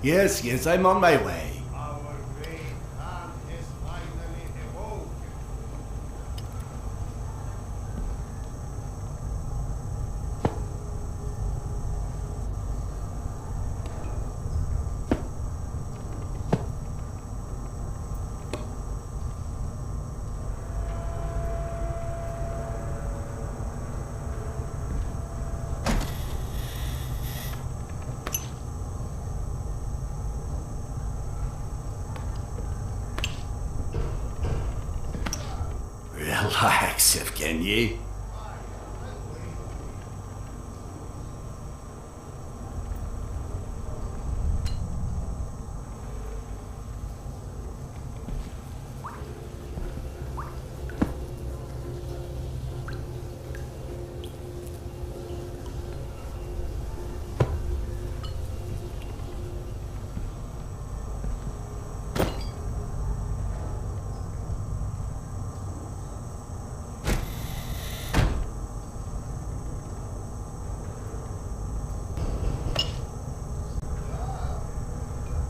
Yes, yes, I'm on my way. Our great Khan has finally awoken. Relax, Evgeny.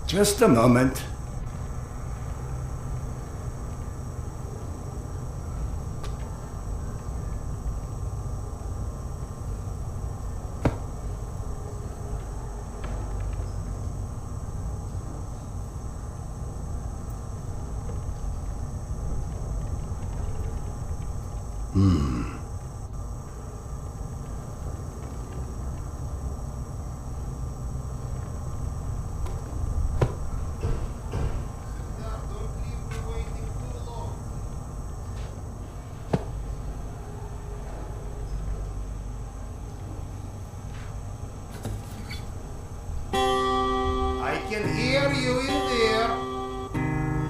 Just a moment. I can hear you in there.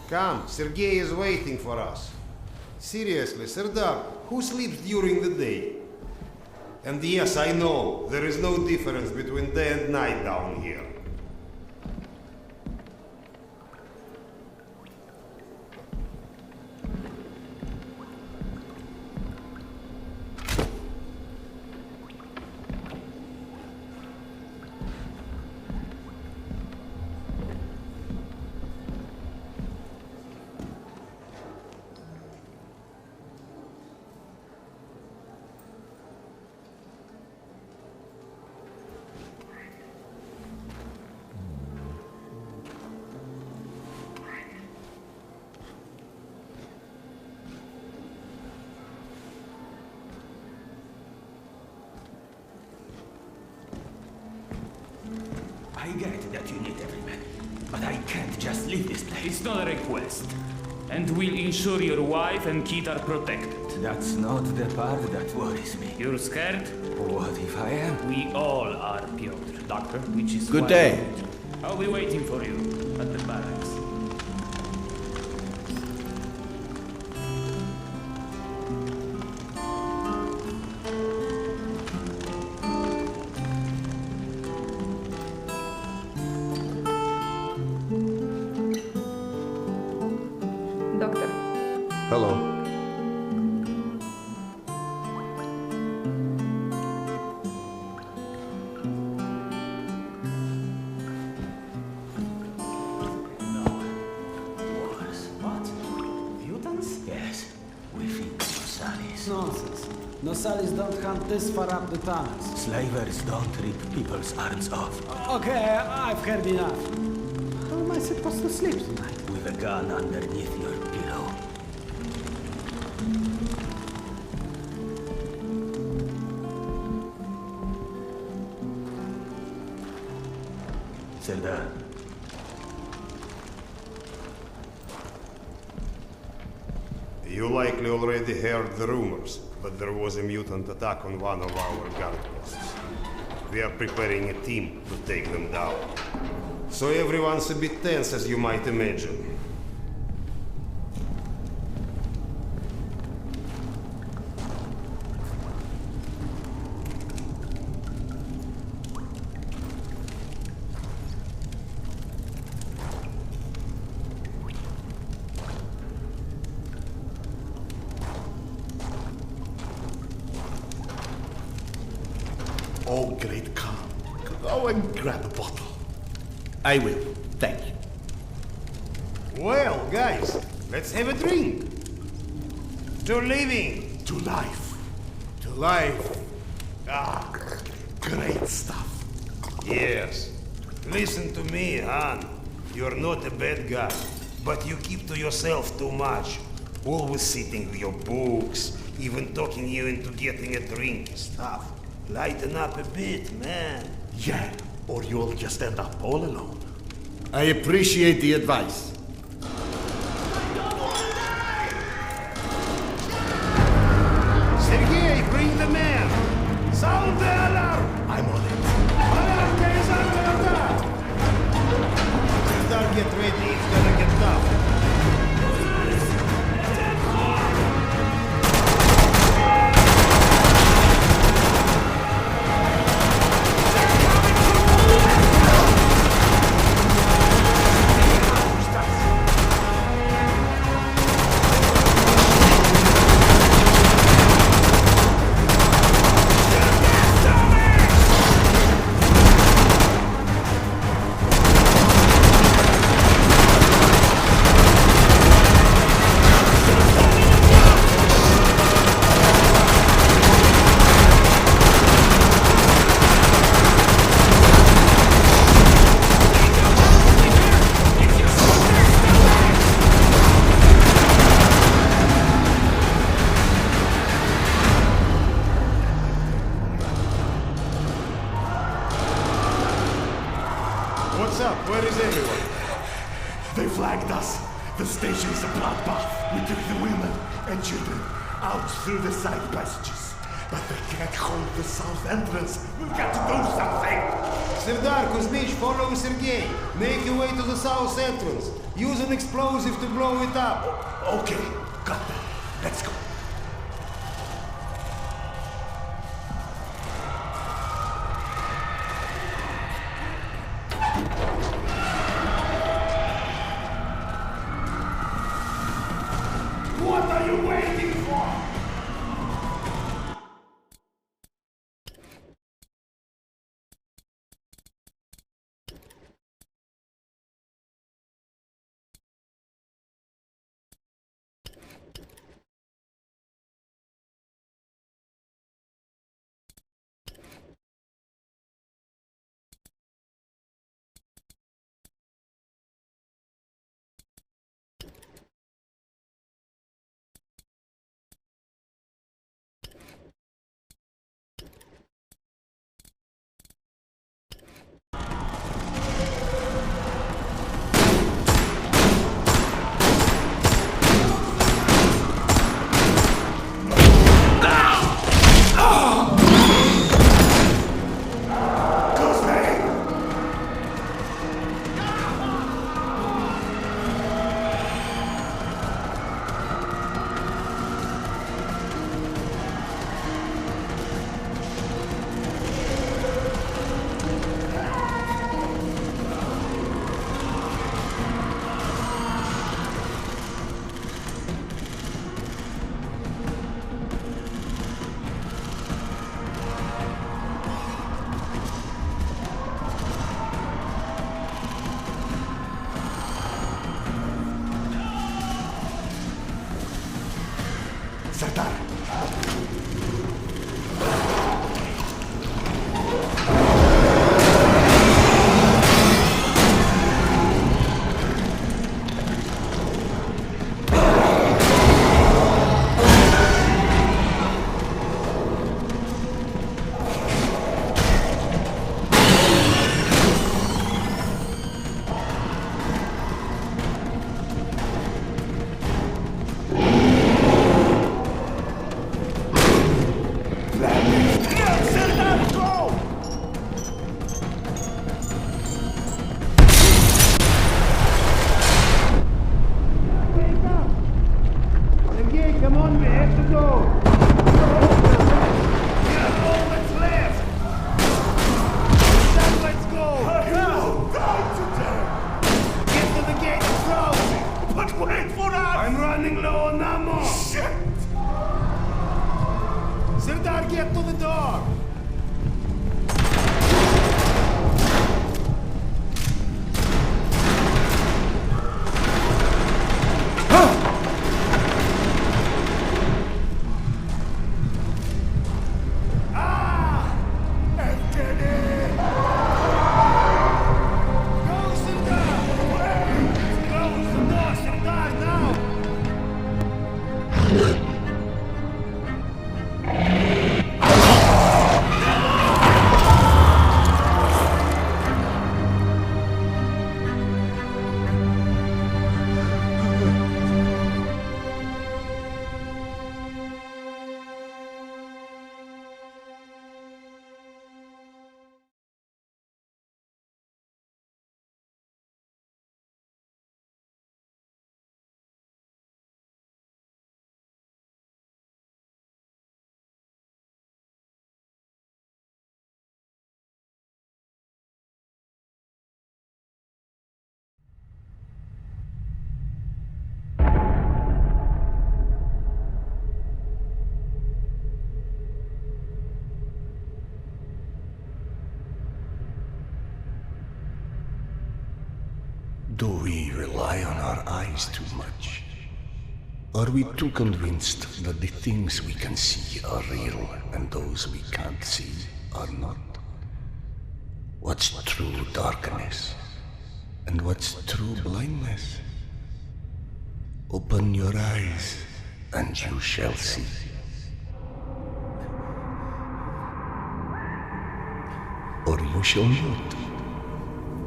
Come, Sergei is waiting for us. Seriously, Serdar, who sleeps during the day? And yes, I know, there is no difference between day and night down here. I get that you need every man, but I can't just leave this place. It's not a request. And we'll ensure your wife and kid are protected. That's not the part that worries me. You're scared? What if I am? We all are, Piotr. Doctor, which is Good why- day. I'll be waiting for you at the barracks. Doctor, Hello. Nonsense. Nosalis don't hunt this far up the tunnels. Slavers don't rip people's arms off. Okay, I've heard enough. How am I supposed to sleep tonight? With a gun underneath your pillow. Serdar. You likely already heard the rumors, but there was a mutant attack on one of our guard posts. We are preparing a team to take them down. So everyone's a bit tense, as you might imagine. Oh, great Khan. Go and grab a bottle. I will, thank you. Well, guys, let's have a drink. To living. To life. To life. Ah, great stuff. Yes. Listen to me, Han. You're not a bad guy, but you keep to yourself too much. Always sitting with your books, even talking you into getting a drink. Stuff. Lighten up a bit, man. Yeah, or you'll just end up all alone. I appreciate the advice. Sergei, bring the man! Sound the alarm! I'm on it. Alarm is under attack! Serdar, get ready, it's gonna get tough. What's up? Where is everyone? They flagged us. The station's a bloodbath. We took the women and children out through the side passages. But they can't hold the south entrance. We've got to do something. Serdar, Kuzmich, follow Sergei. Make your way to the south entrance. Use an explosive to blow it up. Okay, got that. Let's go. What are you waiting for? Do we rely on our eyes too much? Are we too convinced that the things we can see are real and those we can't see are not? What's true darkness? And what's true blindness? Open your eyes and you shall see. Or you shall not.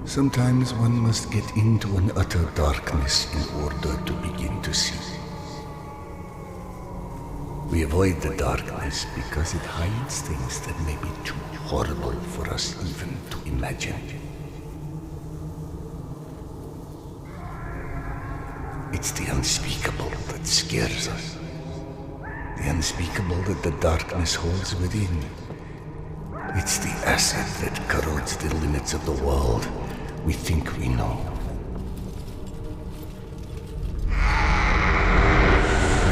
Sometimes one must get into an utter darkness in order to begin to see. We avoid the darkness because it hides things that may be too horrible for us even to imagine. It's the unspeakable that scares us. The unspeakable that the darkness holds within. It's the acid that corrodes the limits of the world we think we know.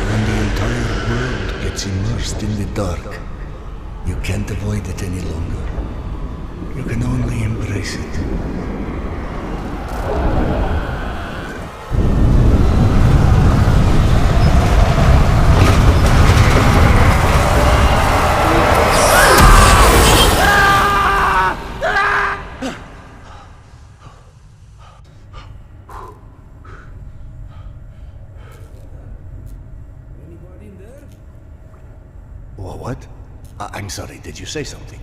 When the entire world gets immersed in the dark, you can't avoid it any longer. You can only embrace it. What? I'm sorry, did you say something?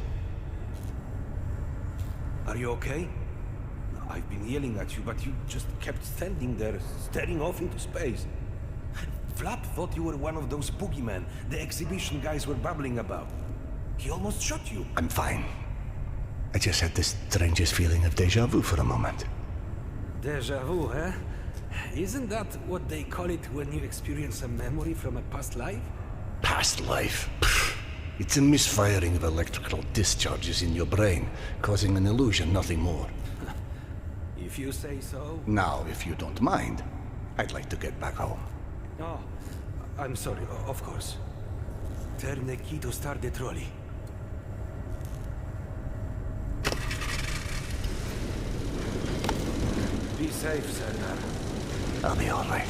Are you okay? I've been yelling at you, but you just kept standing there, staring off into space. Flap thought you were one of those boogeymen the exhibition guys were babbling about. He almost shot you. I'm fine. I just had this strangest feeling of déjà vu for a moment. Deja vu, huh? Isn't that what they call it when you experience a memory from a past life? Past life? Pfft. It's a misfiring of electrical discharges in your brain, causing an illusion, nothing more. If you say so. Now, if you don't mind, I'd like to get back home. Oh, I'm sorry, of course. Turn the key to start the trolley. Be safe, Serdar. I'll be all right.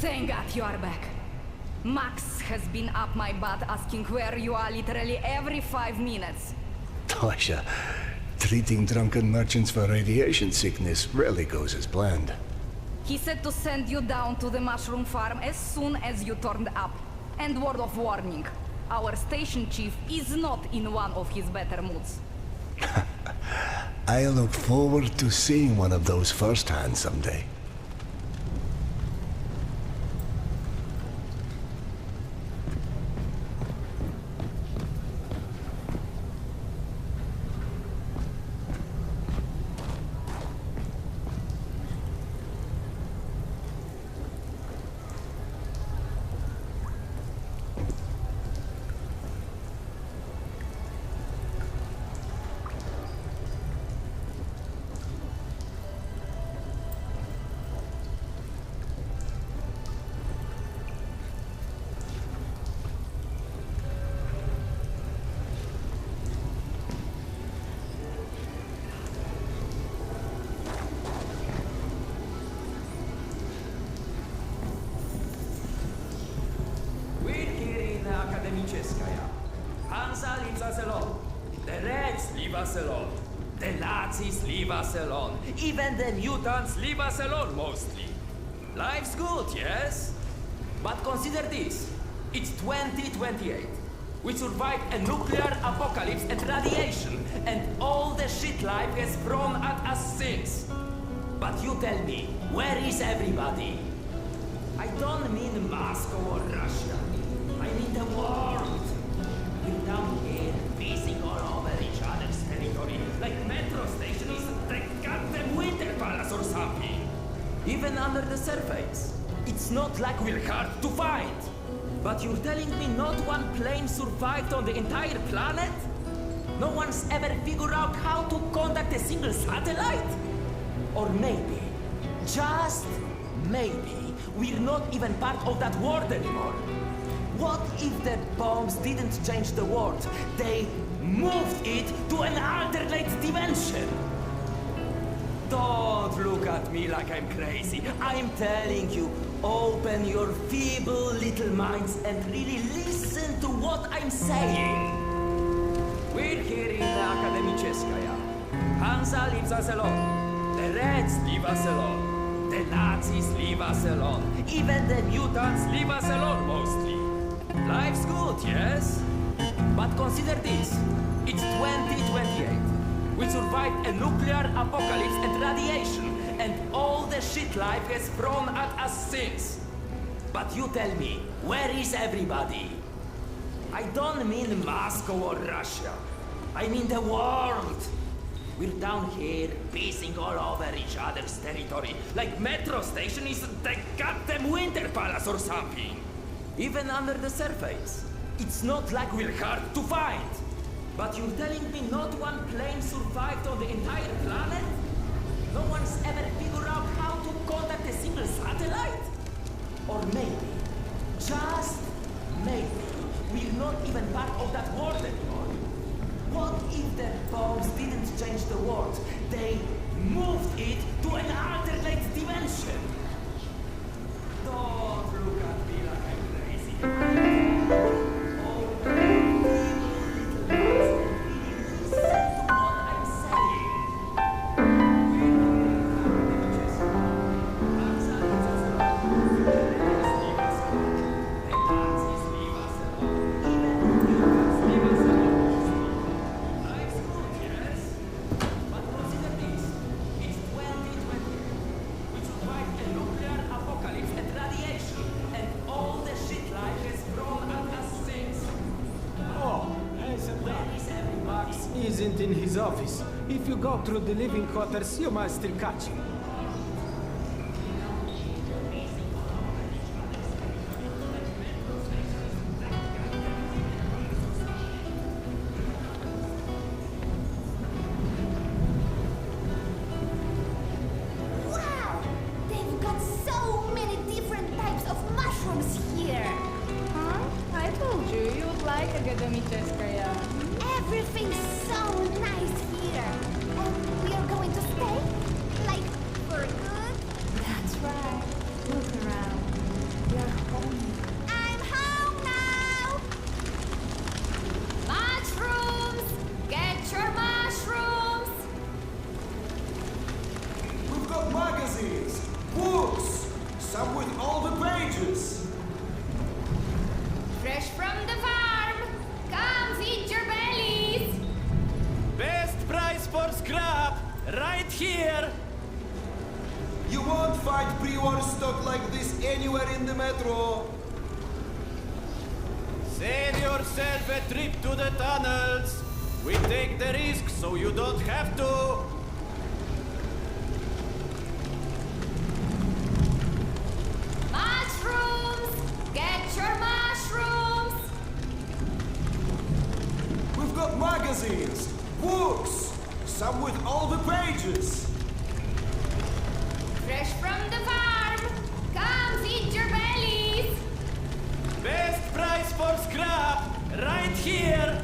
Thank God you are back. Max has been up my butt asking where you are literally every 5 minutes. Tasha, treating drunken merchants for radiation sickness rarely goes as planned. He said to send you down to the mushroom farm as soon as you turned up. And word of warning, our station chief is not in one of his better moods. I look forward to seeing one of those firsthand someday. Hansa leaves us alone. The Reds leave us alone. The Nazis leave us alone. Even the mutants leave us alone, mostly. Life's good, yes? But consider this. It's 2028. We survived a nuclear apocalypse and radiation, and all the shit life has thrown at us since. But you tell me, where is everybody? I don't mean Moscow or Russia. I mean the world. We're down here, pacing all over each other's territory, like metro station is the goddamn Winter Palace or something. Even under the surface, it's not like we're hard to find. But you're telling me not one plane survived on the entire planet? No one's ever figured out how to contact a single satellite? Or maybe, just maybe, we're not even part of that world anymore. What if the bombs didn't change the world? They moved it to an alternate dimension. Don't look at me like I'm crazy. I'm telling you, open your feeble little minds and really listen to what I'm saying. We're here in the Akademicheskaya. Hansa leaves us alone. The Reds leave us alone. The Nazis leave us alone. Even the mutants leave us alone, mostly. Life's good, yes? But consider this. It's 2028. We survived a nuclear apocalypse and radiation, and all the shit life has thrown at us since. But you tell me, where is everybody? I don't mean Moscow or Russia. I mean the world. We're down here, pacing all over each other's territory, like metro station is the goddamn Winter Palace or something. Even under the surface, it's not like we're hard to find. But you're telling me not one plane survived on the entire planet? No one's ever figured out how to contact a single satellite? Or maybe, just maybe, we're not even part of that world anymore. What if the bombs didn't change the world? They moved it to an alternate dimension. Don't look at me like I'm crazy. Isn't in his office. If you go through the living quarters, you might still catch him. Wow! They've got so many different types of mushrooms here. Huh? I told you, you'd like Akademicheskaya. Everything's so nice here. And we are going to stay? Like, for good? That's right. Look around. here! You won't find pre-war stock like this anywhere in the metro. Save yourself a trip to the tunnels. We take the risk so you don't have to. Mushrooms! Get your mushrooms! We've got magazines, books, some with all the pages. Fresh from the farm! Come feed your bellies! Best price for scrap, right here.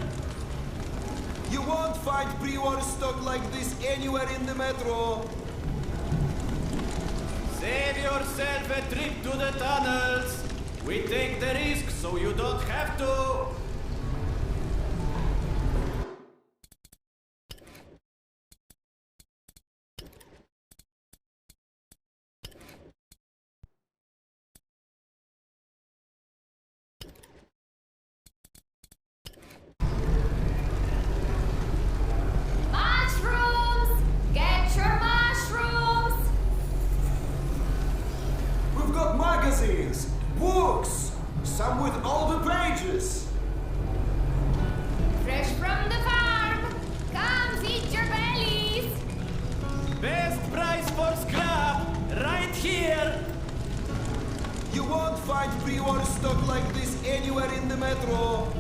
You won't find pre-war stock like this anywhere in the metro. Save yourself a trip to the tunnels. We take the risk so you don't have to. Mushrooms! Get your mushrooms! We've got magazines, books, some with all the pages. Fresh from the farm! Come feed your bellies! Best price for scrap, right here. You won't find pre-war stock like this anywhere in the metro.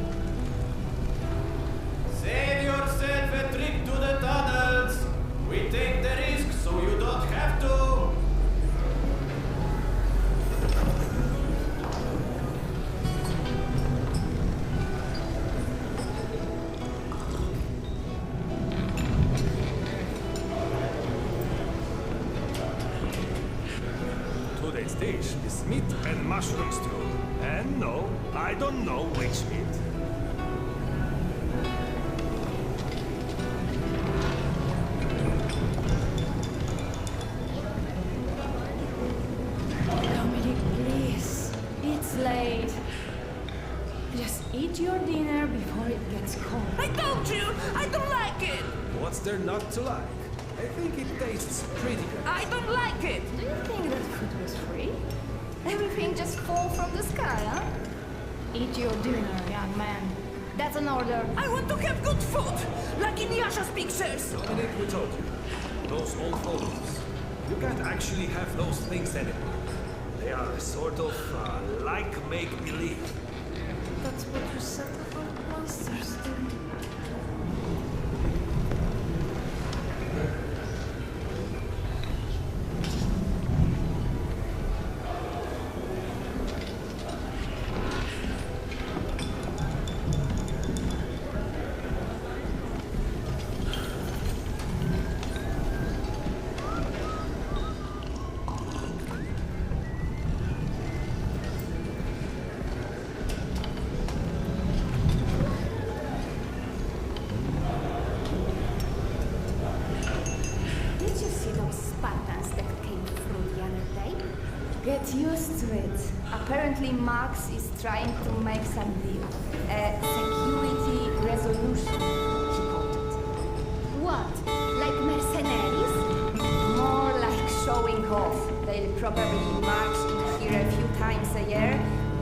Save yourself a trip to the tunnels. We take the risk so you don't have to. Today's dish is meat and mushroom stew. And no, I don't know which meat. Dominic, please. It's late. Just eat your dinner before it gets cold. I told you, I don't like it. What's there not to like? I think it tastes pretty good. I don't like it. Do you think that food was free? Everything just fall from the sky, huh? Eat your dinner, young man. That's an order. I want to have good food, like in Yasha's pictures. Dominic, we told you. Those old photos. You can't actually have those things anymore. They are sort of like make-believe. That's what you said about monsters, didn't you? Did you see those Spartans that came through the other day? Get used to it. Apparently Max is trying to make some deal. A security resolution, he called it. What? Like mercenaries? More like showing off. They'll probably march in here a few times a year,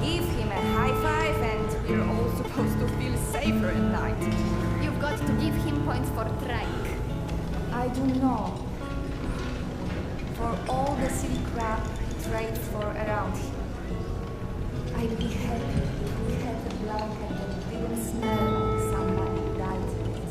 give him a high five, and we're all supposed to feel safer at night. You've got to give him points for trying. I don't know. For all the silly crap he trades for around here, I'd be happy if we had a blanket that didn't smell like somebody died in it.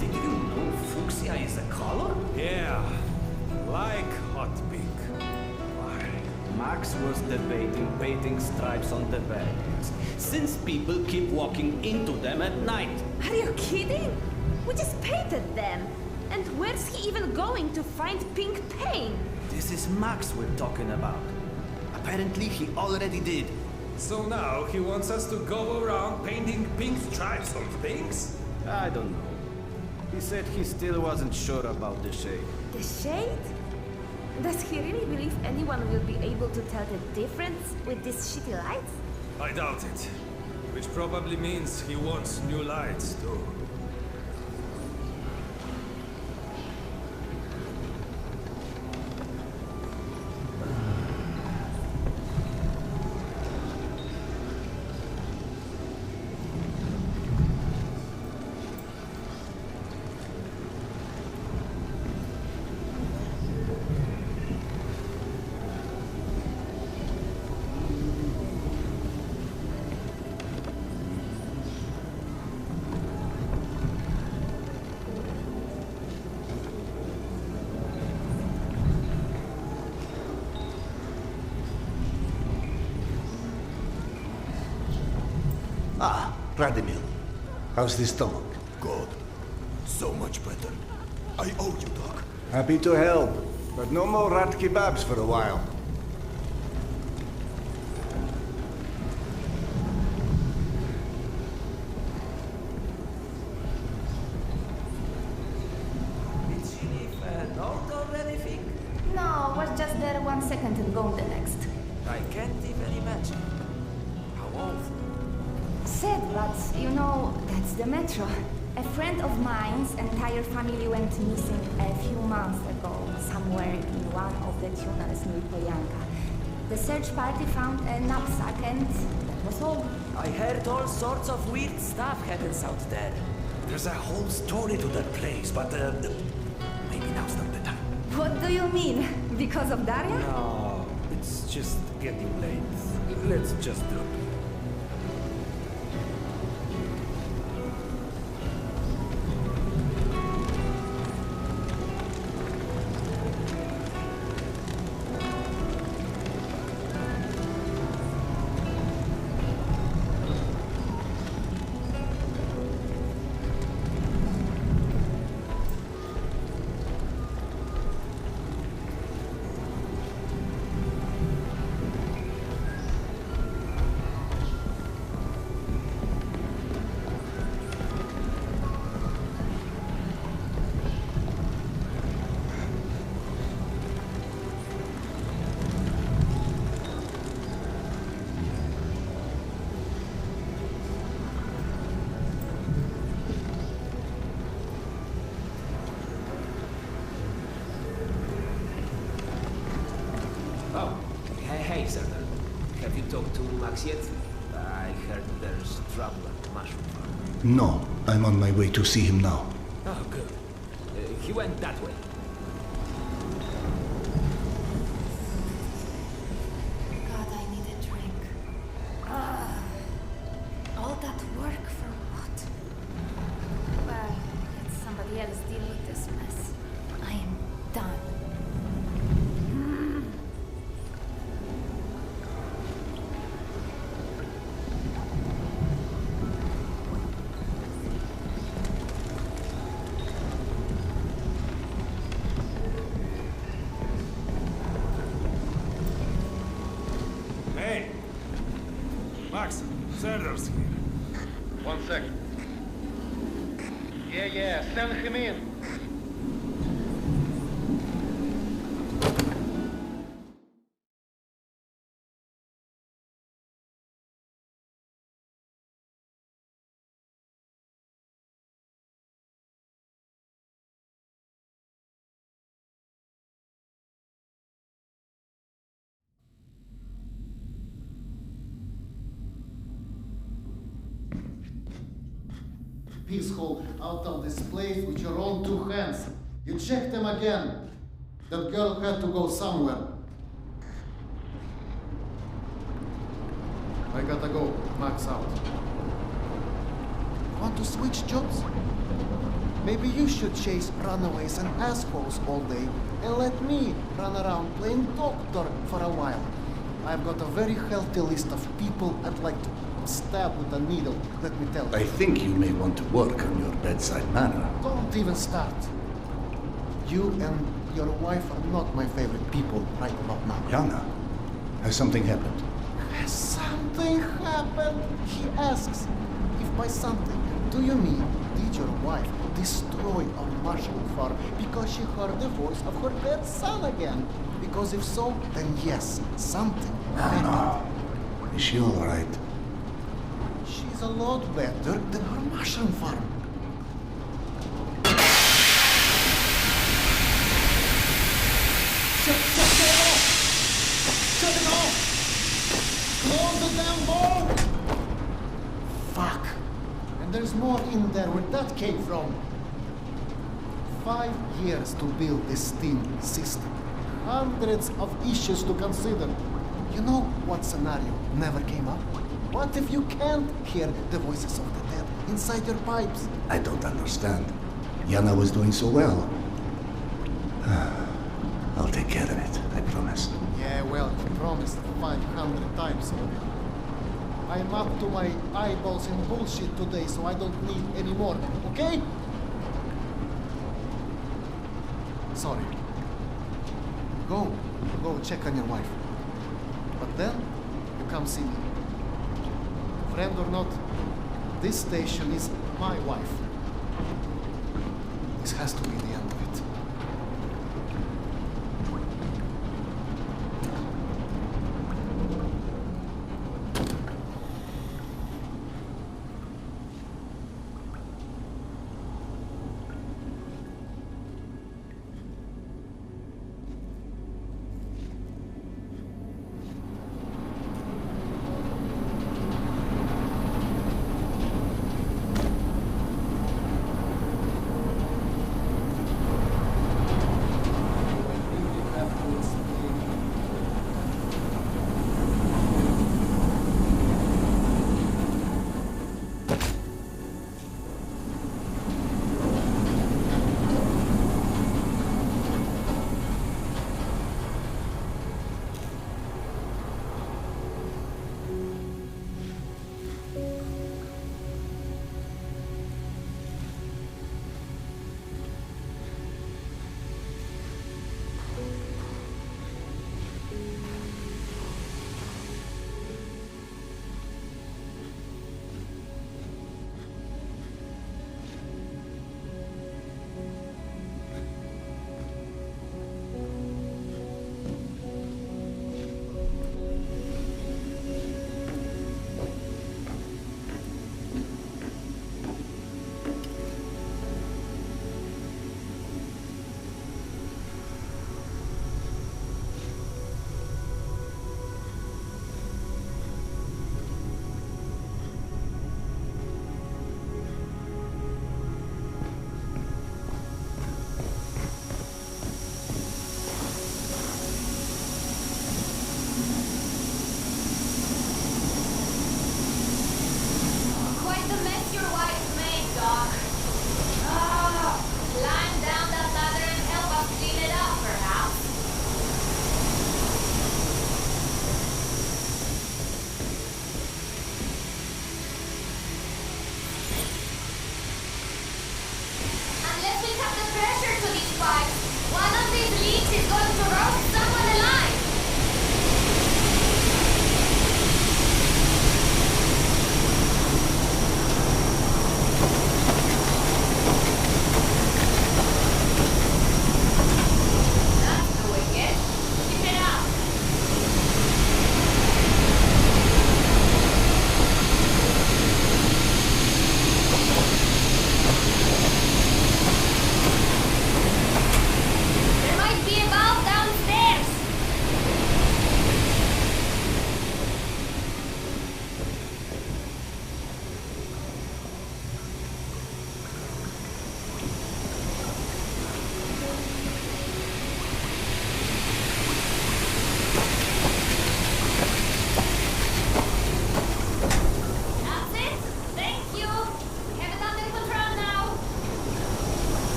Did you know fuchsia is a color? Yeah, like hot pink. Why? Max was debating painting stripes on the bags, since people keep walking into them at night. Are you kidding? We just painted them. And where's he even going to find pink paint? This is Max we're talking about. Apparently he already did. So now he wants us to go around painting pink stripes on things? I don't know. He said he still wasn't sure about the shade. The shade? Does he really believe anyone will be able to tell the difference with these shitty lights? I doubt it. Which probably means he wants new lights, too. Ah, Radimil. How's the stomach? God, so much better. I owe you, Doc. Happy to help, but no more rat kebabs for a while. Did she leave a note or anything? No, was just there 1 second and gone the next. I can't even imagine. How awful. Sad, but you know, that's the metro. A friend of mine's entire family went missing a few months ago, somewhere in one of the tunnels near Poyanka. The search party found a knapsack and that was all. I heard all sorts of weird stuff happens out there. There's a whole story to that place, but maybe now's not the time. What do you mean? Because of Daria? No, it's just getting late. Let's just drop it. Hey, Serdar. Have you talked to Max yet? I heard there's trouble at the mushroom farm. No, I'm on my way to see him now. Oh, good. He went that way. God, I need a drink. All that work for what? Well, let somebody else deal with this mess. I am done. Hey! Max, Serdar's here. 1 second. Yeah, send him in. Peaceful out of this place with your own 2 hands. You checked them again. That girl had to go somewhere. I gotta go. Max out. Want to switch jobs? Maybe you should chase runaways and assholes all day and let me run around playing doctor for a while. I've got a very healthy list of people I'd like to stab with a needle, let me tell you. I think you may want to work on your bedside manner. Don't even start. You and your wife are not my favorite people right about now. Yana, has something happened? Something happened, he asks. If by something, do you mean did your wife destroy our mushroom farm because she heard the voice of her dead son again? Because if so, then yes, something happened. Is she alright? She's a lot better than her mushroom farm. Shut it off! Shut it off! Close the damn door! Fuck. And there's more in there where that came from. 5 years to build this steam system. Hundreds of issues to consider. You know what scenario never came up? What if you can't hear the voices of the dead inside your pipes? I don't understand. Yana was doing so well. I'll take care of it, I promise. Yeah, well, you promised 500 times already. I'm up to my eyeballs in bullshit today, so I don't need any more, okay? Sorry. Go check on your wife. But then, you come see me. Friend or not, this station is my wife. This has to be the end of it.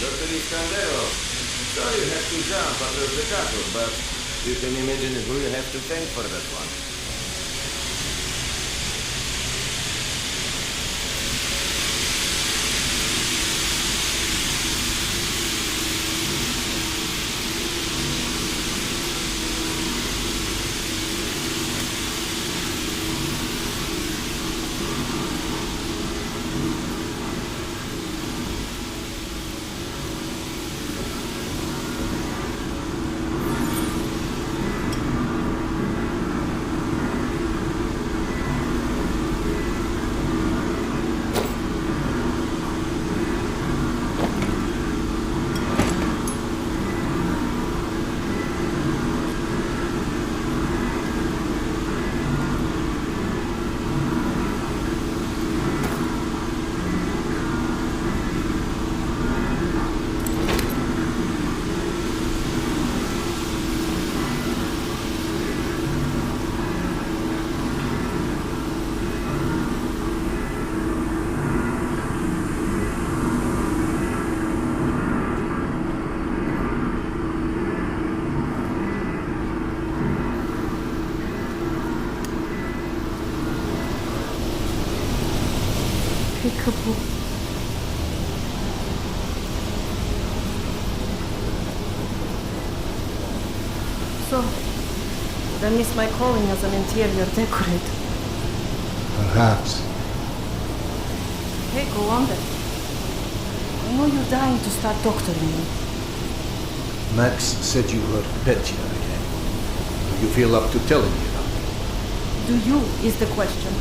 Totally Scandero. Sorry you have to jump under the castle, but you can imagine who you have to thank for that one. Peekaboo. So, did I miss my calling as an interior decorator? Perhaps. Okay, go on then. I know you're dying to start doctoring me. Max said you were Petya again. Do you feel up to telling me now? Do you, is the question.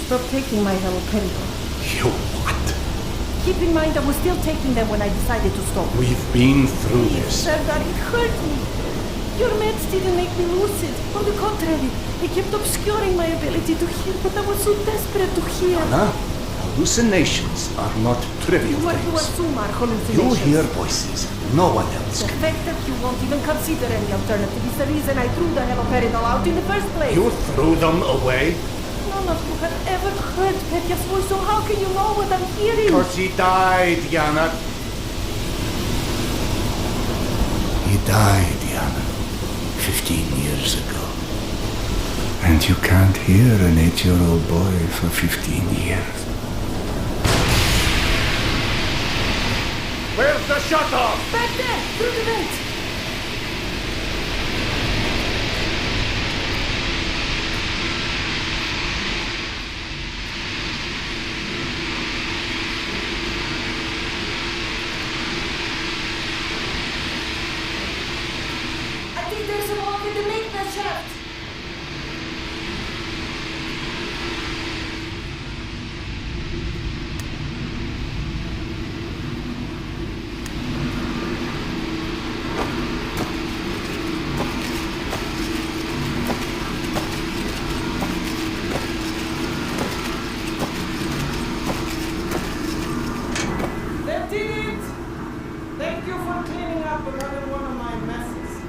Stop taking my haloperidol. You what? Keep in mind I was still taking them when I decided to stop. We've been through this. Serdar, it hurt me. Your meds didn't make me lucid. On the contrary, they kept obscuring my ability to hear, but I was so desperate to hear. Anna, hallucinations are not trivial What you things. assume are You hallucinations. hear voices. No one else The can. fact that you won't even consider any alternative is the reason I threw the haloperidol out in the first place. You threw them away? None of you have ever heard Petya's voice, so how can you know what I'm hearing? Because he died, Yana. He died, Yana. 15 years ago. And you can't hear an 8-year-old boy for 15 years. Where's the shutter? Back there, through the vent. I think there's a hole in the maintenance shaft. That did it! Thank you for cleaning up another one of my messes.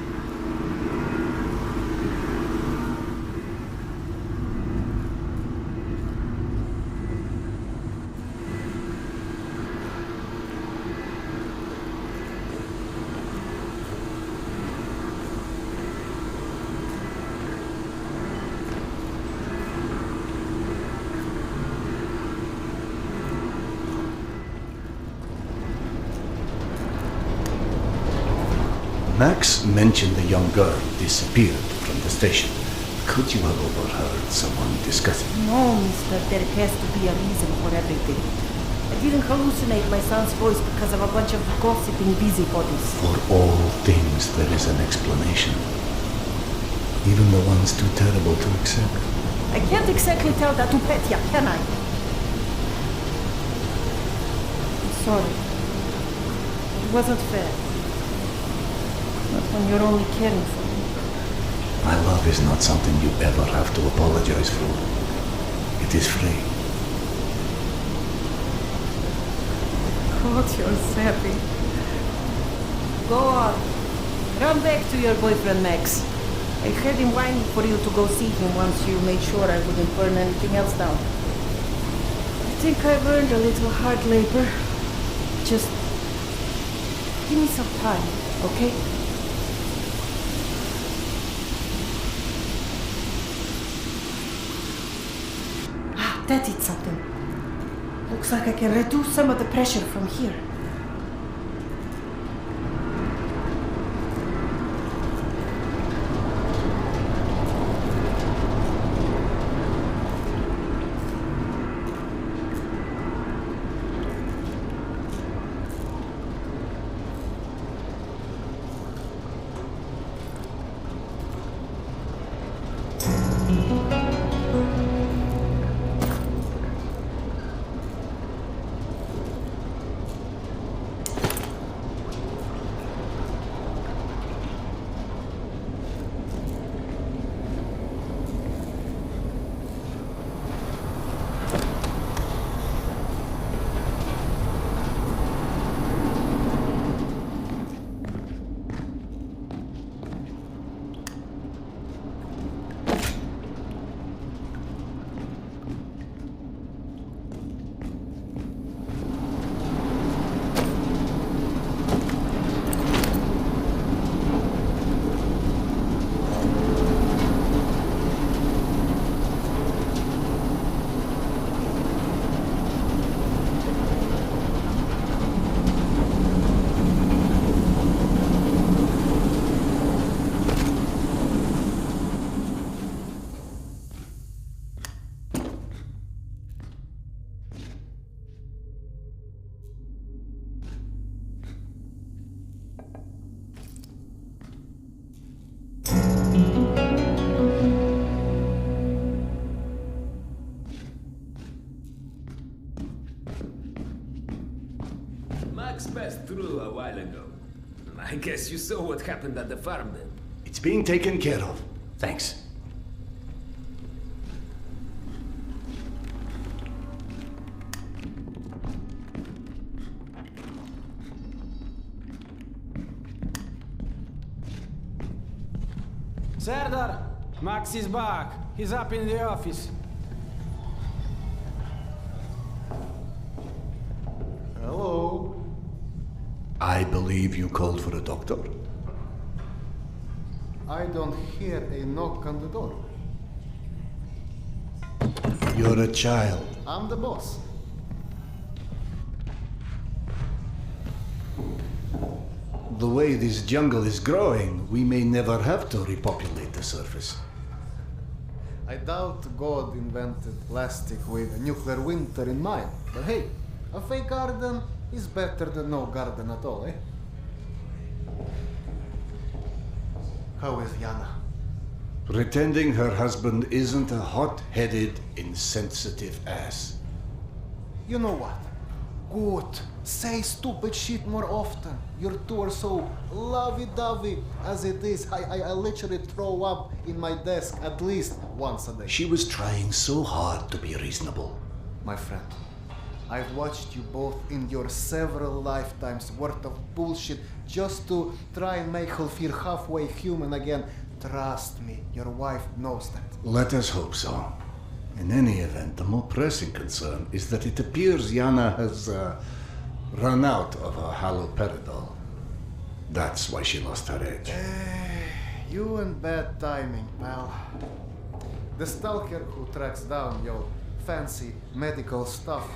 Max mentioned the young girl disappeared from the station. Could you have overheard someone discussing? No, mister, there has to be a reason for everything. I didn't hallucinate my son's voice because of a bunch of gossiping busybodies. For all things there is an explanation. Even the ones too terrible to accept. I can't exactly tell that to Petya, can I? I'm sorry. It wasn't fair. Not when you're only caring for me. My love is not something you ever have to apologize for. It is free. God, you're sappy. Go on. Run back to your boyfriend, Max. I had him whining for you to go see him once you made sure I wouldn't burn anything else down. think I've earned a little hard labor. Just give me some time, okay? Ah, that did something. Looks like I can reduce some of the pressure from here. Max passed through a while ago. I guess you saw what happened at the farm then. It's being taken care of. Thanks. Serdar, Max is back. He's up in the office. Hello. I believe you called for a doctor. I don't hear a knock on the door. You're a child. I'm the boss. The way this jungle is growing, we may never have to repopulate the surface. I doubt God invented plastic with a nuclear winter in mind. But hey, a fake garden is better than no garden at all, eh? How is Yana? Pretending her husband isn't a hot-headed, insensitive ass. You know what? Good. Say stupid shit more often. Your two are so lovey-dovey as it is. I literally throw up in my desk at least once a day. She was trying so hard to be reasonable. My friend, I've watched you both endure several lifetimes worth of bullshit just to try and make her feel halfway human again. Trust me, your wife knows that. Let us hope so. In any event, the more pressing concern is that it appears Yana has run out of her haloperidol. That's why she lost her edge. You and bad timing, pal. The stalker who tracks down your fancy medical stuff,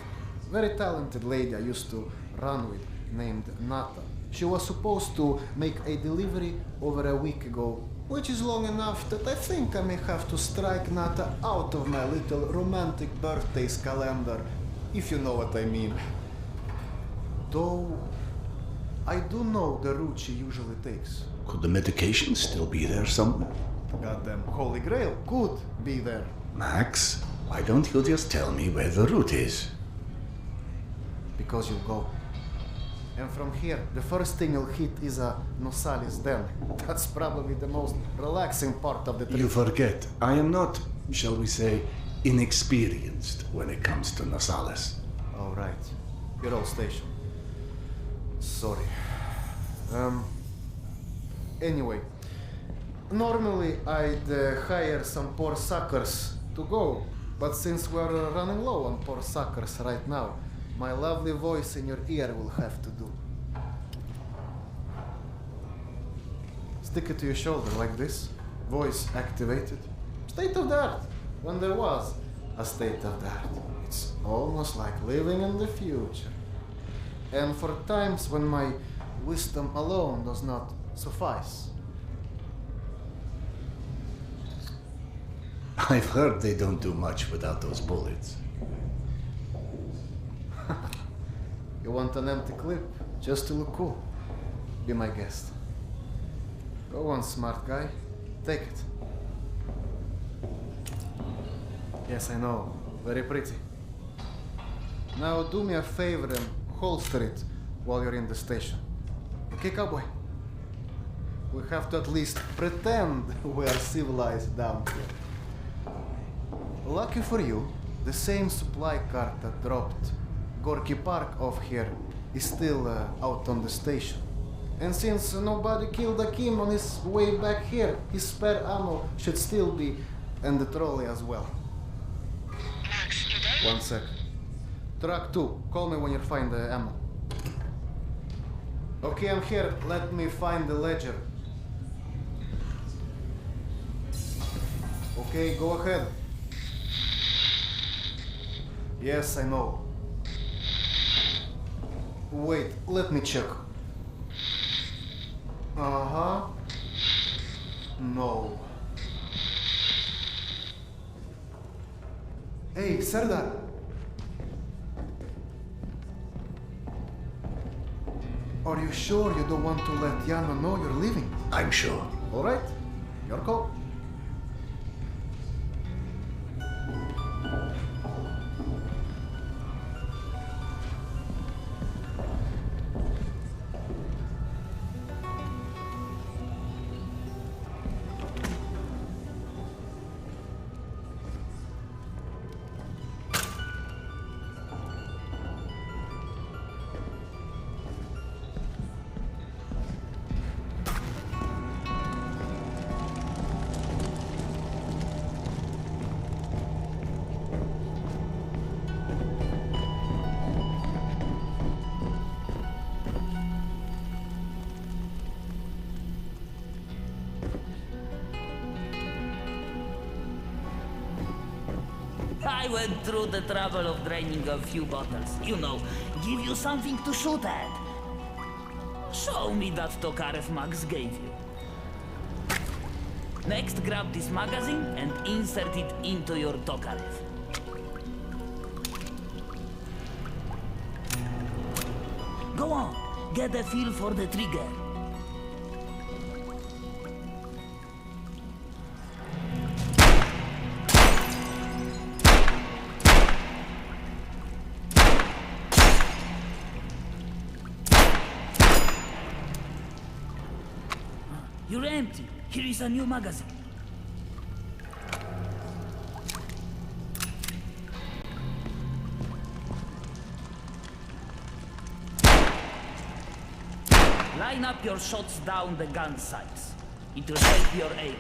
very talented lady I used to run with, named Nata. She was supposed to make a delivery over a week ago, which is long enough that I think I may have to strike Nata out of my little romantic birthdays calendar, if you know what I mean. Though, I do know the route she usually takes. Could the medication still be there somewhere? Goddamn Holy Grail could be there. Max, why don't you just tell me where the route is? Because you'll go. And from here, the first thing you'll hit is a Nosali's den. That's probably the most relaxing part of the trip. You forget, I am not, shall we say, inexperienced when it comes to Nosales. All right. Your old station. Sorry. Anyway, normally I'd hire some poor suckers to go, But since we're running low on poor suckers right now, my lovely voice in your ear will have to do. Stick it to your shoulder like this, voice activated. State of the art, when there was a state of the art. It's almost like living in the future. And for times when my wisdom alone does not suffice. I've heard they don't do much without those bullets. You want an empty clip just to look cool? Be my guest. Go on, smart guy. Take it. Yes, I know. Very pretty. Now do me a favor and holster it while you're in the station. Okay, cowboy? We have to at least pretend we are civilized down here. Lucky for you, the same supply cart that dropped Gorky Park off here is still out on the station. And since nobody killed Akim on his way back here, his spare ammo should still be in the trolley as well. 1 sec. Truck 2, call me when you find the ammo. Okay, I'm here. Let me find the ledger. Okay, go ahead. Yes, I know. Wait, let me check. Uh-huh. No. Hey, Serdar. Are you sure you don't want to let Yana know you're leaving? I'm sure. All right. Your call. I went through the trouble of draining a few bottles. You know, give you something to shoot at. Show me that Tokarev Max gave you. Next, grab this magazine and insert it into your Tokarev. Go on, get a feel for the trigger. You're empty. Here is a new magazine. Line up your shots down the gun sights. It will help your aim.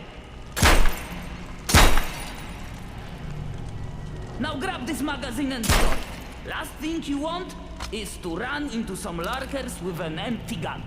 Now grab this magazine and stop. Last thing you want is to run into some lurkers with an empty gun.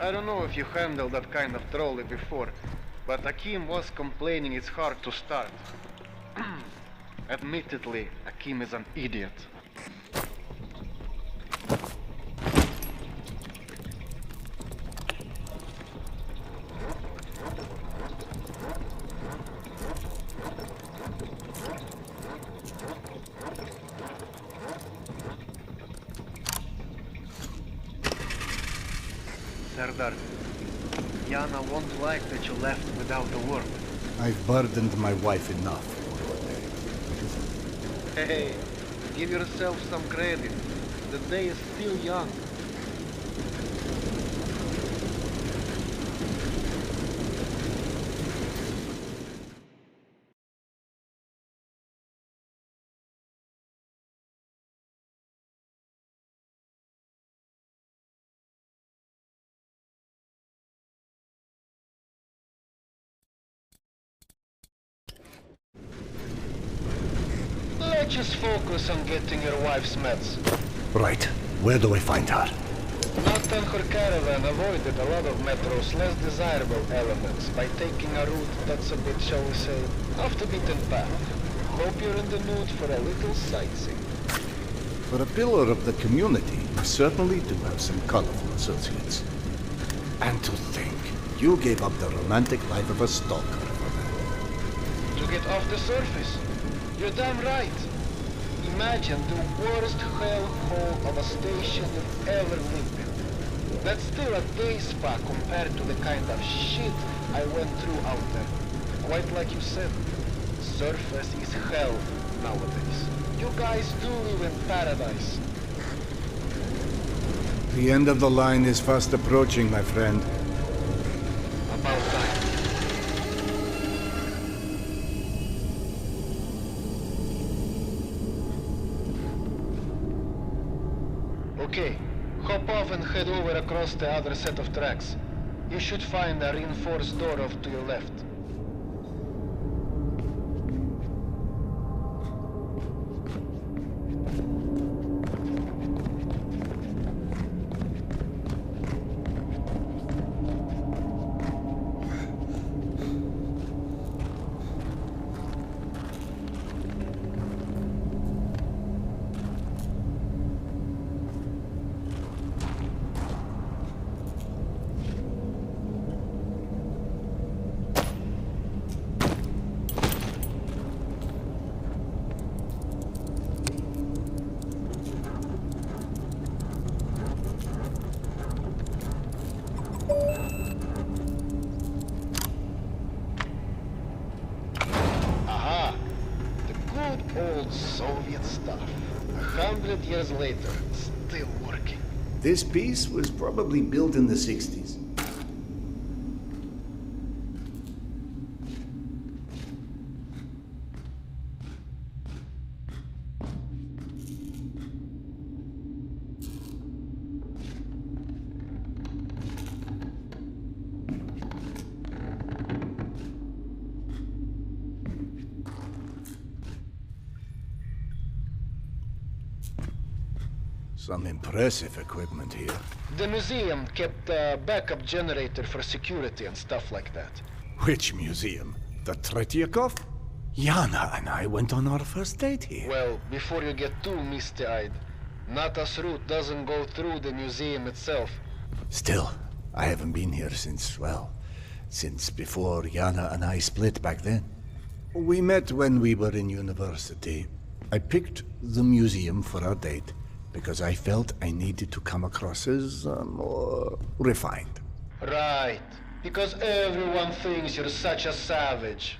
I don't know if you handled that kind of trolley before, but Akim was complaining it's hard to start. Admittedly, Akim is an idiot. Serdar, Yana won't like that you left without a word. I've burdened my wife enough. Hey, give yourself some credit. The day is still young. Let's just focus on getting your wife's meds. Right. Where do I find her? Not on her caravan avoided a lot of Metro's less desirable elements by taking a route that's a bit, shall we say, off the beaten path. Hope you're in the mood for a little sightseeing. For a pillar of the community, you certainly do have some colorful associates. And to think, you gave up the romantic life of a stalker for that. To get off the surface. You're damn right. Imagine the worst hellhole of a station you've ever lived in. That's still a day spa compared to the kind of shit I went through out there. Quite like you said, surface is hell nowadays. You guys do live in paradise. The end of the line is fast approaching, my friend. About time. Okay, hop off and head over across the other set of tracks. You should find a reinforced door off to your left. Old Soviet stuff. 100 years later, still working. This piece was probably built in the 60s. Some impressive equipment here. The museum kept a backup generator for security and stuff like that. Which museum? The Tretiakov? Yana and I went on our first date here. Well, before you get too misty-eyed, Nata's route doesn't go through the museum itself. Still, I haven't been here since, well, since before Yana and I split back then. We met when we were in university. I picked the museum for our date because I felt I needed to come across as more refined. Right, because everyone thinks you're such a savage.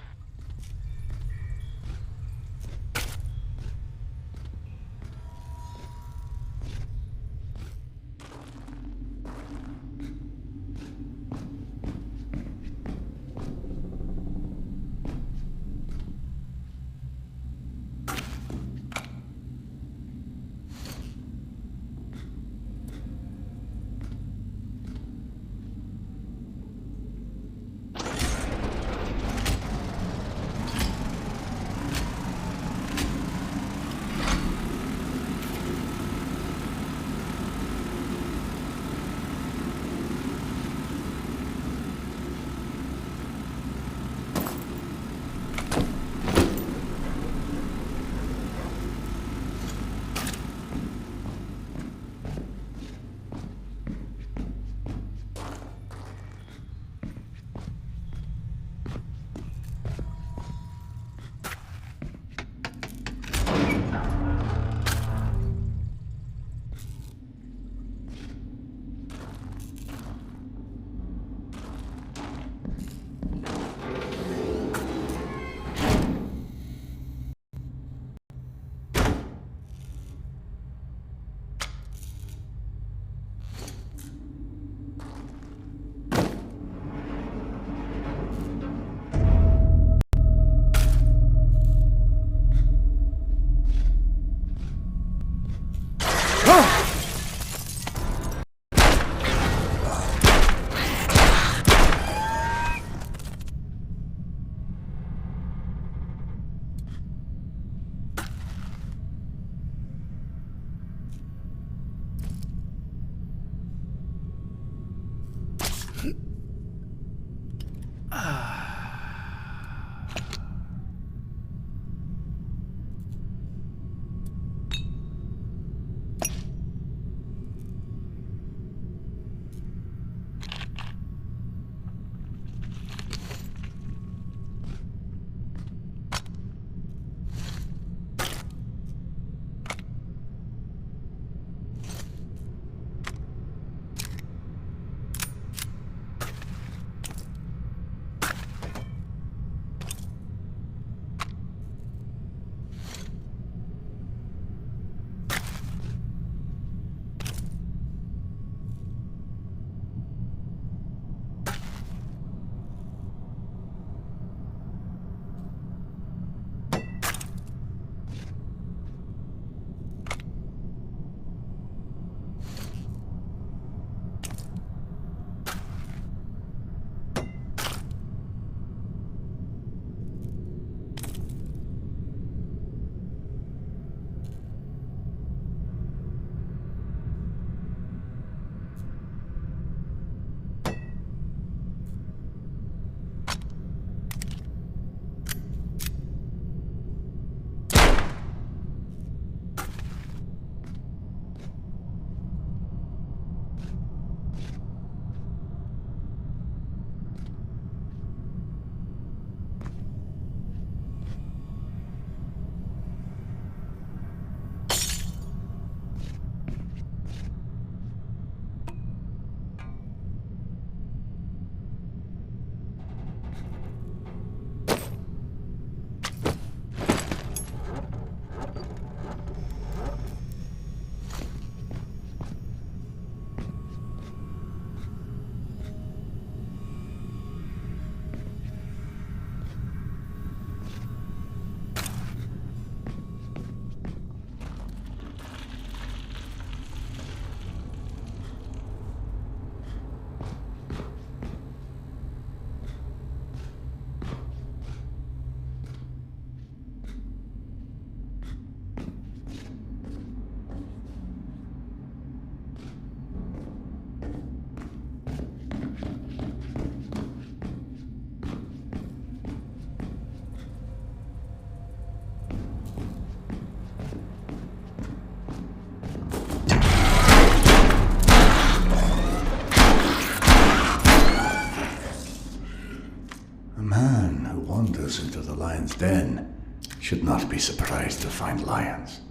Into the lion's den should not be surprised to find lions.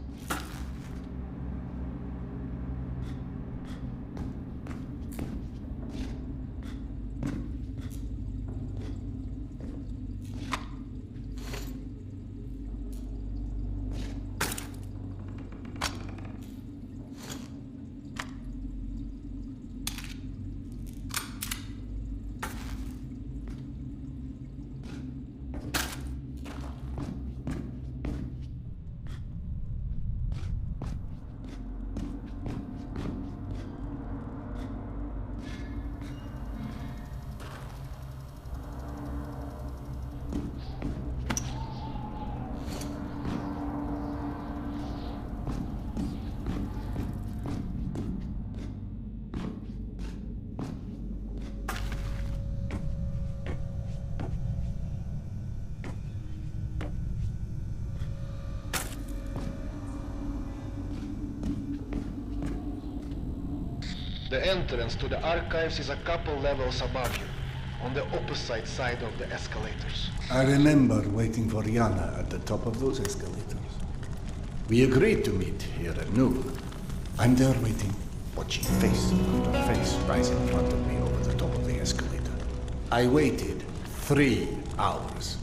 The entrance to the archives is a couple levels above you, on the opposite side of the escalators. I remember waiting for Yana at the top of those escalators. We agreed to meet here at noon. I'm there waiting, watching face after face rise in front of me over the top of the escalator. I waited 3 hours,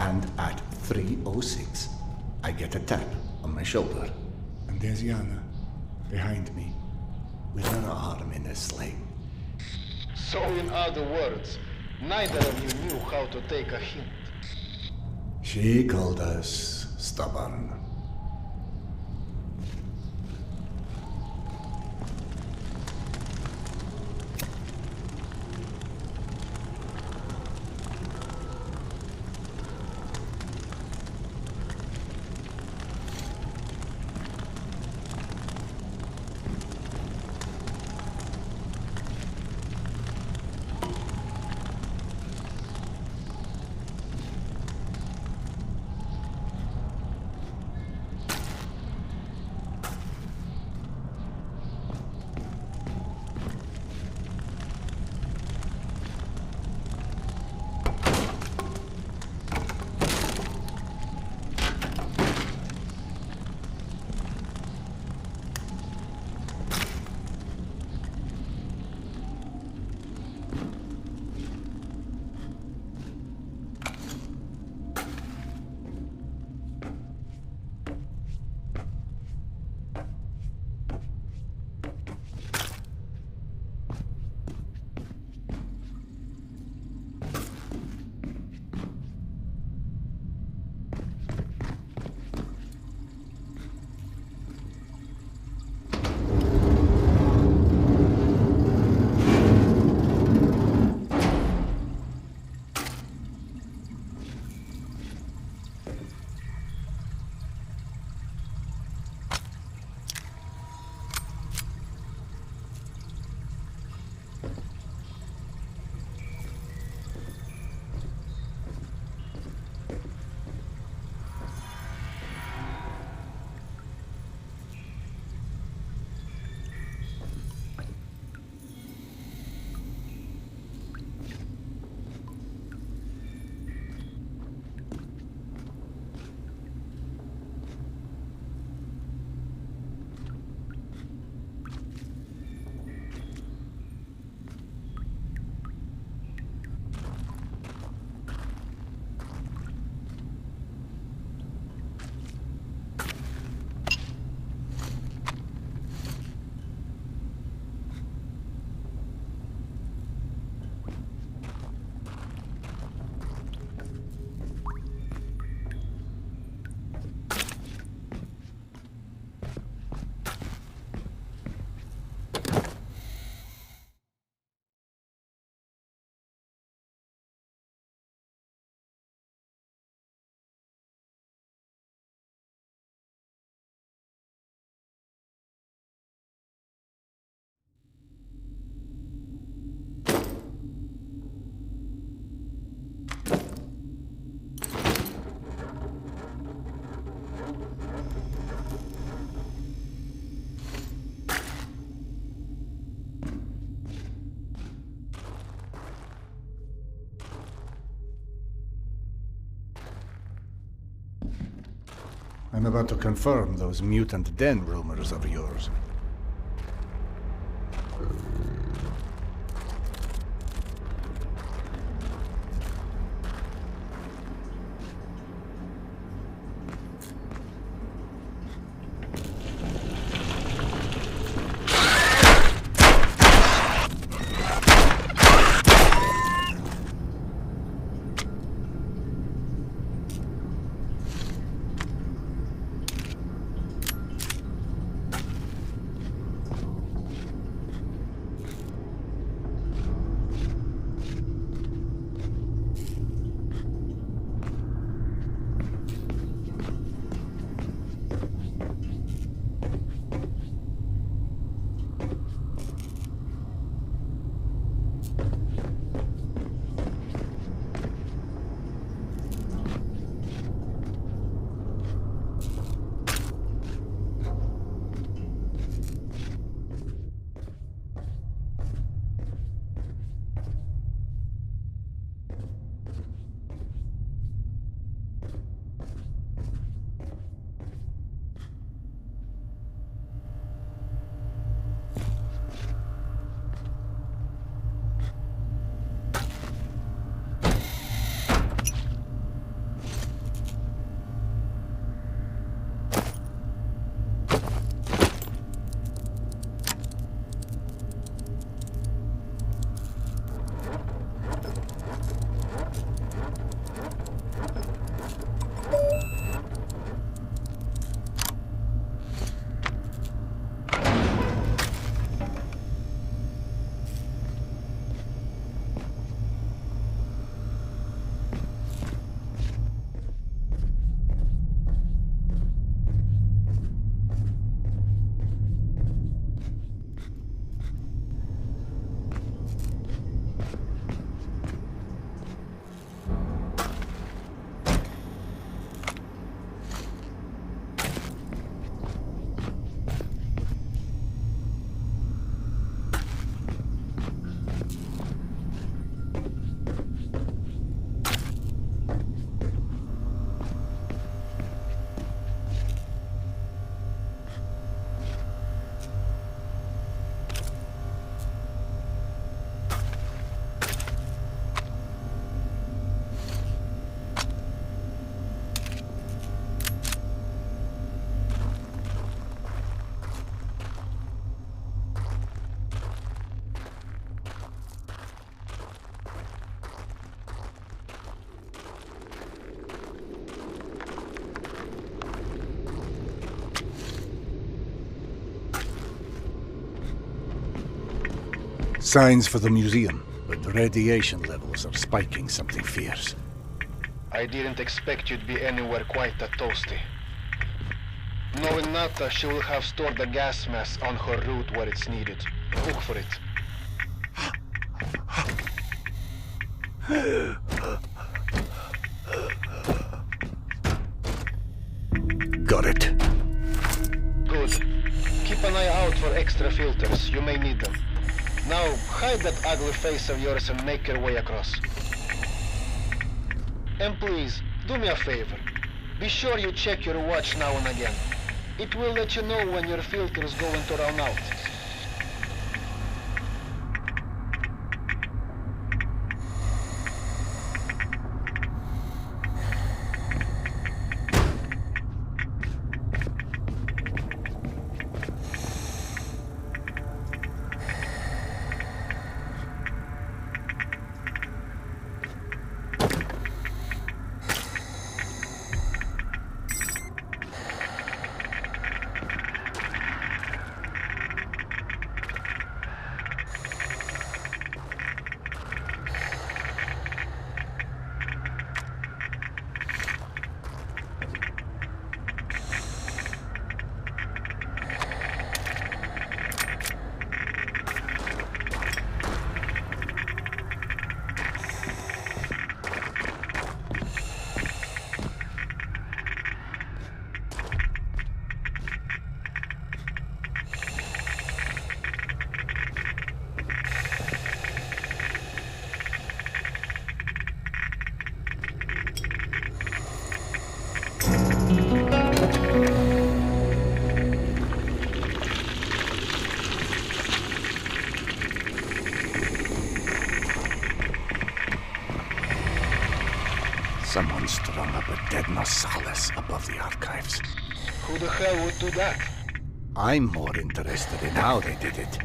and at 3:06, I get a tap on my shoulder. And there's Yana, behind me, with her arm in a sling. So in other words, neither of you knew how to take a hint. She called us stubborn. I'm about to confirm those mutant den rumors of yours. Signs for the museum, but the radiation levels are spiking something fierce. I didn't expect you'd be anywhere quite that toasty. Knowing Nata, she will have stored the gas mask on her route where it's needed. Look for it. Got it. Good. Keep an eye out for extra filters. You may need them. Now, hide that ugly face of yours and make your way across. And please, do me a favor. Be sure you check your watch now and again. It will let you know when your filters go into run out. Someone strung up a dead Nosalis above the archives. Who the hell would do that? I'm more interested in how they did it.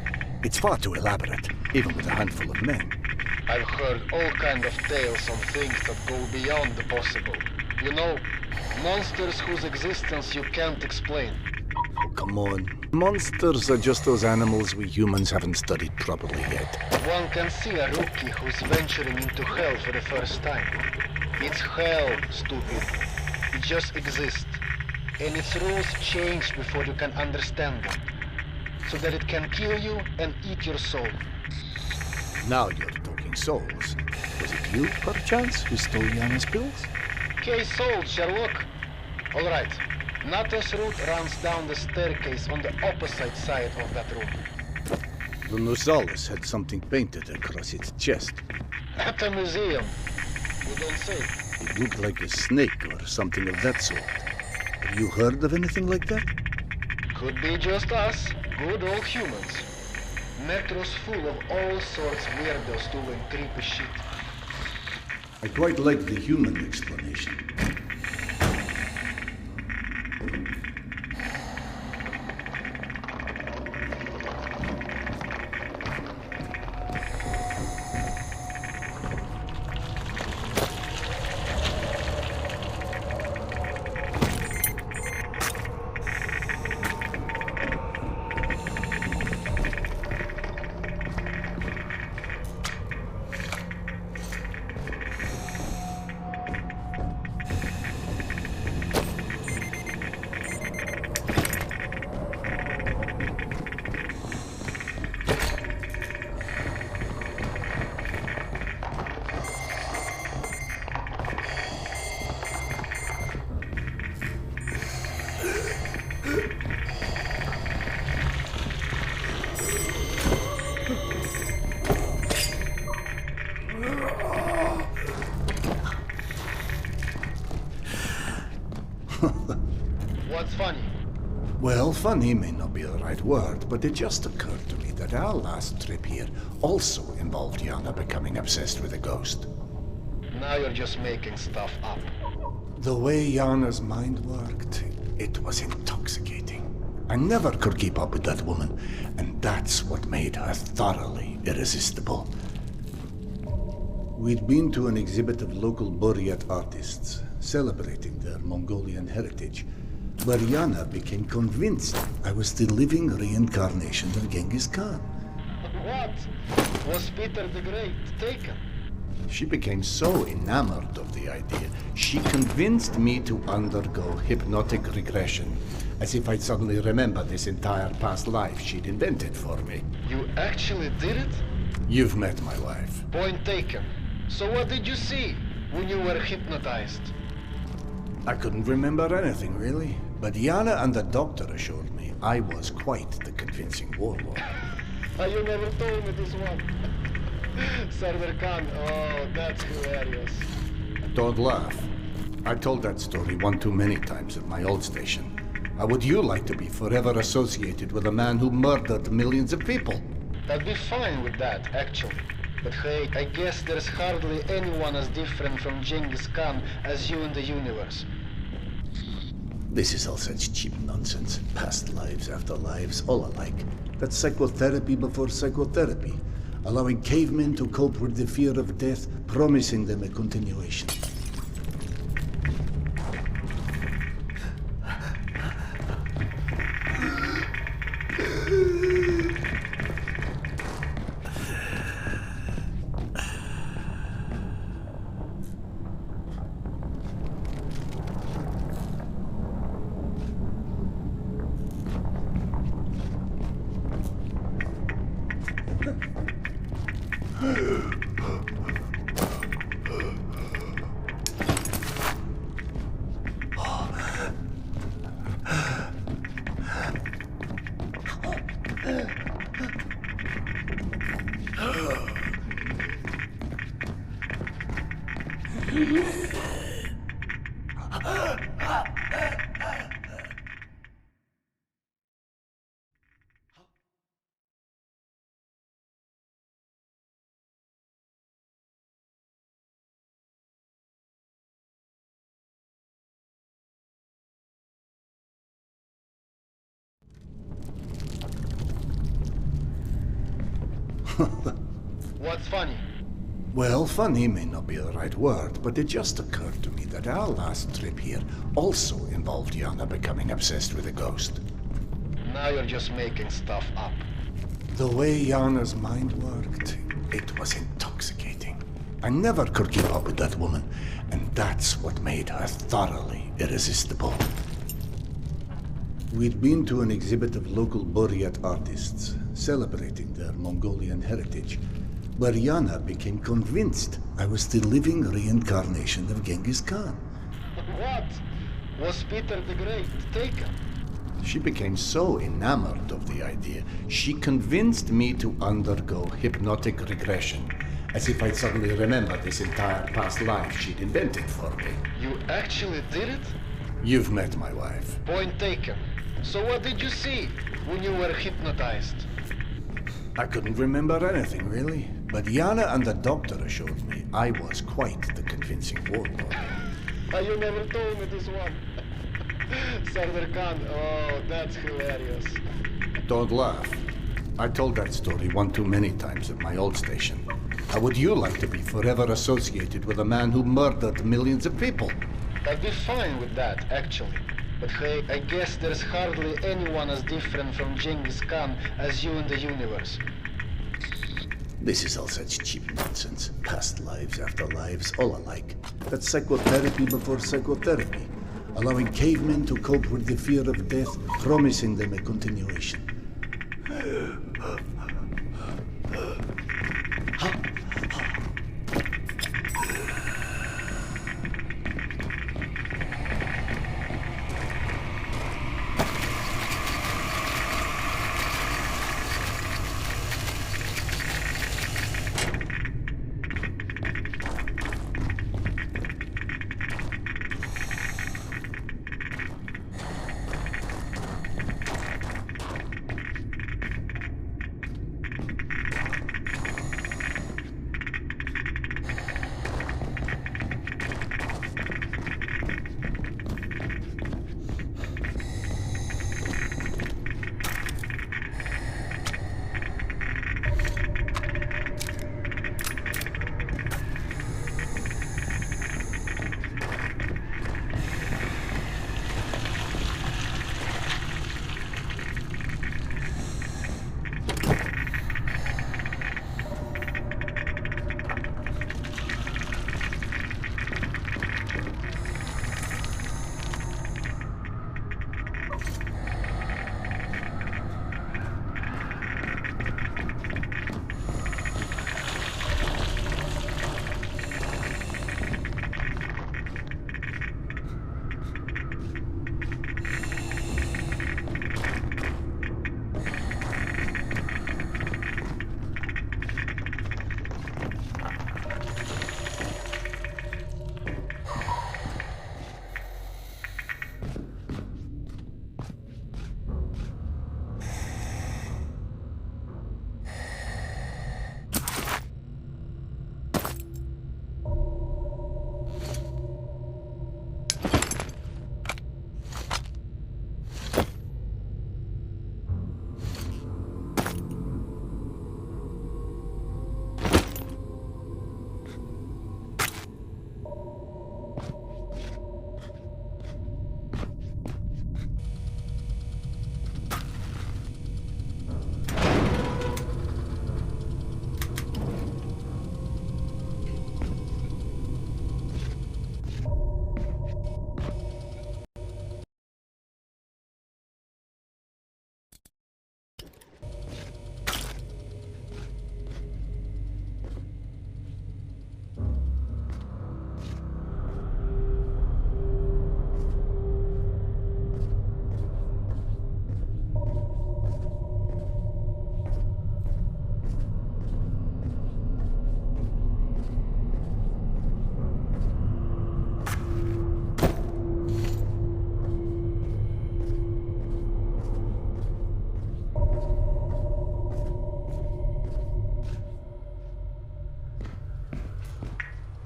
It's far too elaborate, even with a handful of men. I've heard all kind of tales on things that go beyond the possible. You know, monsters whose existence you can't explain. Oh, come on. Monsters are just those animals we humans haven't studied properly yet. One can see a rookie who's venturing into hell for the first time. It's hell, stupid. It just exists. And its rules change before you can understand them. So that it can kill you and eat your soul. Now you're talking souls. Was it you, perchance, who stole Yana's pills? Case solved, Sherlock. Alright. Nato's route runs down the staircase on the opposite side of that room. The Nosalis had something painted across its chest. At a museum. You don't say. It looked like a snake or something of that sort. Have you heard of anything like that? Could be just us, good old humans. Metro's full of all sorts weirdos doing creepy shit. I quite like the human explanation. What's funny? Well, funny may not be the right word, but it just occurred to me that our last trip here also involved Yana becoming obsessed with a ghost. Now you're just making stuff up. The way Yana's mind worked, it was intoxicating. I never could keep up with that woman, and that's what made her thoroughly irresistible. We'd been to an exhibit of local Buryat artists, celebrating their Mongolian heritage, where Yana became convinced I was the living reincarnation of Genghis Khan. What? Was Peter the Great taken? She became so enamored of the idea, she convinced me to undergo hypnotic regression, as if I'd suddenly remember this entire past life she'd invented for me. You actually did it? You've met my wife. Point taken. So what did you see when you were hypnotized? I couldn't remember anything, really. But Yana and the doctor assured me I was quite the convincing warlord. You never told me this one. Sardar Khan, oh, that's hilarious. Don't laugh. I told that story one too many times at my old station. How would you like to be forever associated with a man who murdered millions of people? I'd be fine with that, actually. But hey, I guess there's hardly anyone as different from Genghis Khan as you in the universe. This is all such cheap nonsense. Past lives, after lives, all alike. That's psychotherapy before psychotherapy. Allowing cavemen to cope with the fear of death, promising them a continuation. What's funny? Well, funny may not be the right word, but it just occurred to me that our last trip here also involved Yana becoming obsessed with a ghost. Now you're just making stuff up. The way Yana's mind worked, it was intoxicating. I never could keep up with that woman, and that's what made her thoroughly irresistible. We'd been to an exhibit of local Buryat artists, celebrating their Mongolian heritage, where Yana became convinced I was the living reincarnation of Genghis Khan. What? Was Peter the Great taken? She became so enamored of the idea, she convinced me to undergo hypnotic regression, as if I'd suddenly remember this entire past life she'd invented for me. You actually did it? You've met my wife. Point taken. So what did you see when you were hypnotized? I couldn't remember anything, really. But Yana and the doctor assured me I was quite the convincing warlord. You never told me this one. Sardar Khan, oh, that's hilarious. Don't laugh. I told that story one too many times at my old station. How would you like to be forever associated with a man who murdered millions of people? I'd be fine with that, actually. But hey, I guess there's hardly anyone as different from Genghis Khan as you in the universe. This is all such cheap nonsense. Past lives, afterlives, all alike. That's psychotherapy before psychotherapy. Allowing cavemen to cope with the fear of death, promising them a continuation.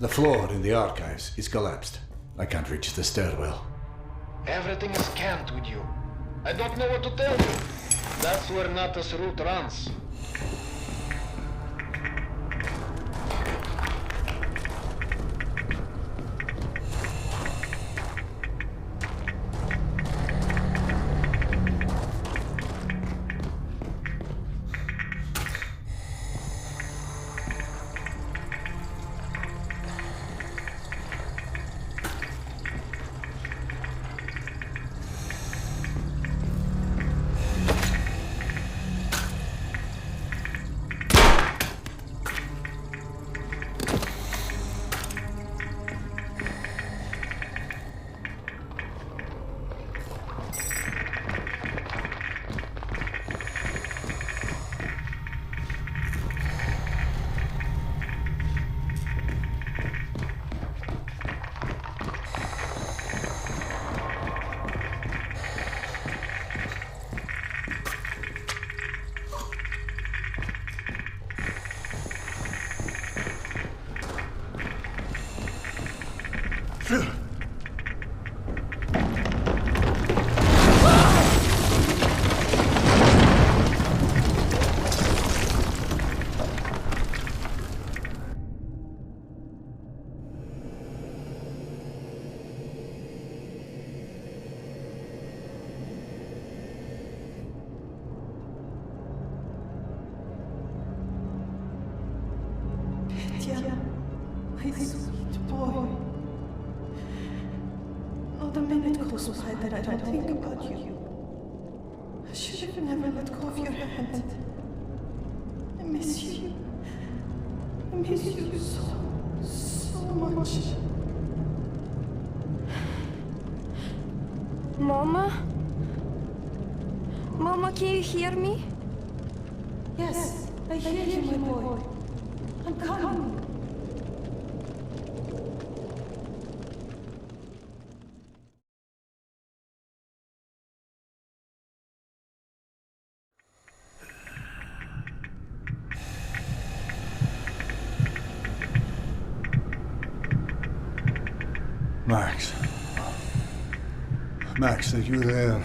The floor in the archives is collapsed. I can't reach the stairwell. Everything is scanned with you. I don't know what to tell you. That's where Natas' route runs. My sweet boy. Not a minute goes by that I don't think about you. I should have never let go of your hand. I miss you. I miss you so much. Mama? Mama, can you hear me? Yes, I hear you, my boy. I'm coming. Max. Max, are you there?